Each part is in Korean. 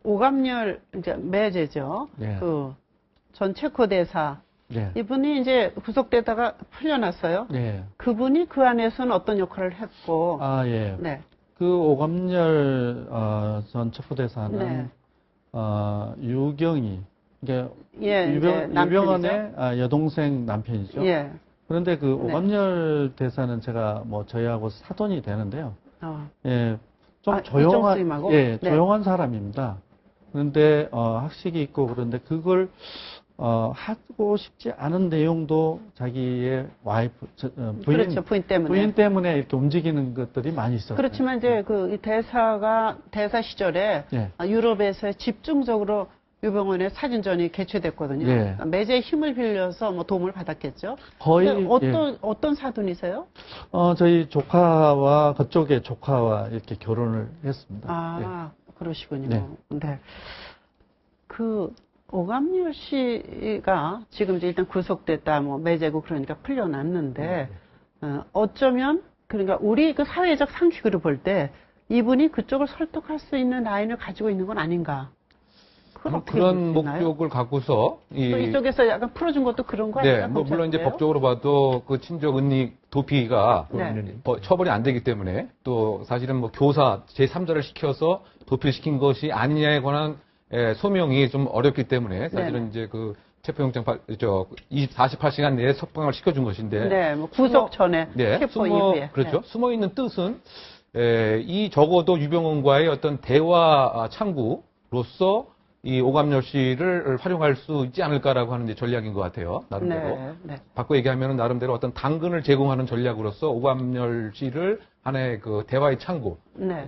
오감열 이제 매제죠. 네. 그 전 체코 대사 네. 이분이 이제 구속되다가 풀려났어요. 네. 그분이 그 안에서는 어떤 역할을 했고, 아, 예. 네, 그 오감열 전 체포대사는 네. 유경이 이게 예, 이제 남편이죠. 유병헌의 여동생 남편이죠. 예, 그런데 그 네. 오감열 대사는 제가 뭐 저희하고 사돈이 되는데요. 예, 좀 이종 스님하고? 예, 네. 조용한 사람입니다. 그런데 학식이 있고 그런데 그걸 하고 싶지 않은 내용도 자기의 와이프, 그렇죠, 부인 때문에. 부인 때문에 이렇게 움직이는 것들이 많이 있었어요. 그렇지만 이제 그 대사가 대사 시절에 예. 유럽에서 집중적으로 유병헌의 사진전이 개최됐거든요. 예. 그러니까 매제의 힘을 빌려서 뭐 도움을 받았겠죠. 거의 근데 어떤 사돈이세요? 저희 조카와 그쪽의 조카와 이렇게 결혼을 했습니다. 그러시군요. 네. 네. 그 오감열 씨가 지금 이제 일단 구속됐다, 뭐 매제고 그러니까 풀려났는데 어쩌면 그러니까 우리 그 사회적 상식으로 볼 때 이분이 그쪽을 설득할 수 있는 라인을 가지고 있는 건 아닌가? 그런 목적을 갖고서 또 이쪽에서 약간 풀어준 것도 그런 거 네, 아닌가? 뭐 물론 이제 법적으로 봐도 그 친족 은닉 도피가 네. 처벌이 안 되기 때문에 또 사실은 뭐 교사 제3자를 시켜서 도피시킨 것이 아니냐에 관한 소명이 좀 어렵기 때문에 사실은 이제 그 체포영장 48시간 내에 석방을 시켜준 것인데. 네, 뭐 구속 전에 체포 이후에. 그렇죠. 숨어 있는 뜻은 이 적어도 유병헌과의 어떤 대화 창구로서 이 오감열 씨를 활용할 수 있지 않을까라고 하는 이제 전략인 것 같아요. 나름대로. 네. 바꿔 얘기하면 나름대로 어떤 당근을 제공하는 전략으로서 오감열 씨를 하나의 그 대화의 창구.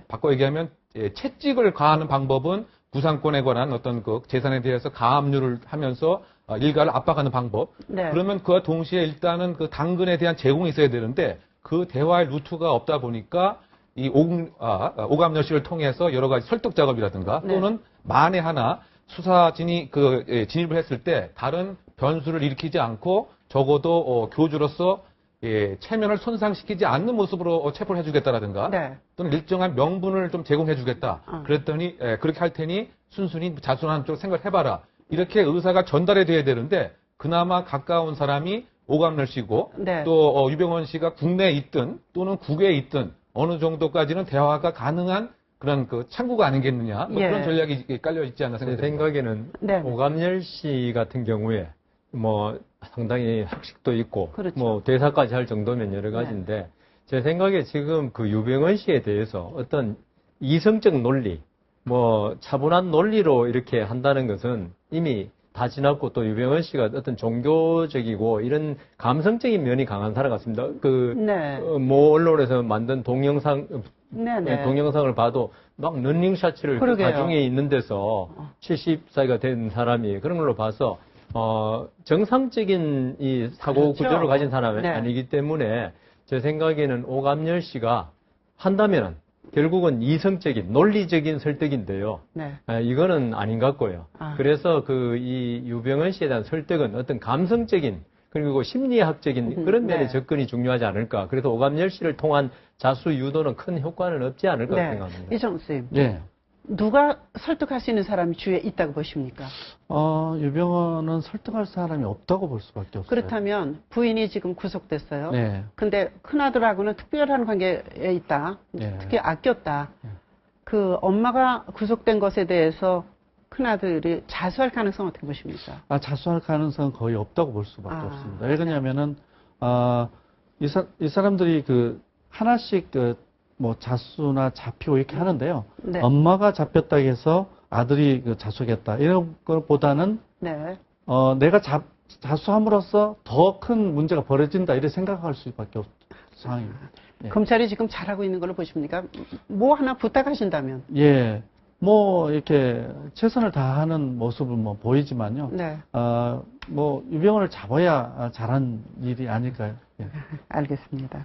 바꿔 얘기하면 채찍을 가하는 방법은 구상권에 관한 어떤 그 재산에 대해서 가압류를 하면서 일가를 압박하는 방법. 그러면 그와 동시에 일단은 그 당근에 대한 제공이 있어야 되는데 그 대화의 루트가 없다 보니까 이 오감열 씨를 통해서 여러 가지 설득 작업이라든가 또는 만에 하나 수사진이 진입을 했을 때 다른 변수를 일으키지 않고 적어도 교주로서 체면을 손상시키지 않는 모습으로 체포를 해주겠다라든가 또는 일정한 명분을 좀 제공해주겠다. 그랬더니 그렇게 할 테니 순순히 자수하는 쪽 생각을 해봐라. 이렇게 의사가 전달이 돼야 되는데 그나마 가까운 사람이 오감열 씨고 또 유병헌 씨가 국내에 있든 또는 국외에 있든 어느 정도까지는 대화가 가능한 그런 그 창구가 아니겠느냐. 뭐 그런 전략이 깔려 있지 않나 생각합니다. 제 생각에는 오감열 씨 같은 경우에 뭐 상당히 학식도 있고 뭐 대사까지 할 정도면 여러 가지인데 제 생각에 지금 그 유병헌 씨에 대해서 어떤 이성적 논리, 뭐 차분한 논리로 이렇게 한다는 것은 이미 다 지났고 또 유병헌 씨가 어떤 종교적이고 이런 감성적인 면이 강한 사람 같습니다. 모 언론에서 만든 동영상을 봐도 막 런닝샷을 그 가중에 있는 데서 70살가 된 사람이 그런 걸로 봐서 정상적인 이 사고 구조를 가진 사람이 아니기 때문에 제 생각에는 오감열 씨가 한다면은 결국은 이성적인, 논리적인 설득인데요. 이거는 아닌 것 같고요. 그래서 이 유병헌 씨에 대한 설득은 어떤 감성적인 그리고 심리학적인 그런 면의 접근이 중요하지 않을까. 그래서 오감열 씨를 통한 자수 유도는 큰 효과는 없지 않을까 생각합니다. 이정우 쌤. 누가 설득할 수 있는 사람이 주위에 있다고 보십니까? 유병헌은 설득할 사람이 없다고 볼 수밖에 없어요. 그렇다면 부인이 지금 구속됐어요. 근데 큰아들하고는 특별한 관계에 있다. 특히 아꼈다. 그 엄마가 구속된 것에 대해서 큰아들이 자수할 가능성은 어떻게 보십니까? 자수할 가능성은 거의 없다고 볼 수밖에 없습니다. 왜 그러냐면은 이 사람들이 그 하나씩 뭐 자수나 잡히고 이렇게 하는데요. 엄마가 잡혔다 해서 아들이 자수겠다 이런 것보다는 내가 자수함으로써 더 큰 문제가 벌어진다 이렇게 생각할 수밖에 없는 상황입니다. 검찰이 지금 잘하고 있는 걸로 보십니까? 뭐 하나 부탁하신다면? 뭐 이렇게 최선을 다하는 모습은 뭐 보이지만요. 뭐 유병헌을 잡아야 잘한 일이 아닐까요? 알겠습니다.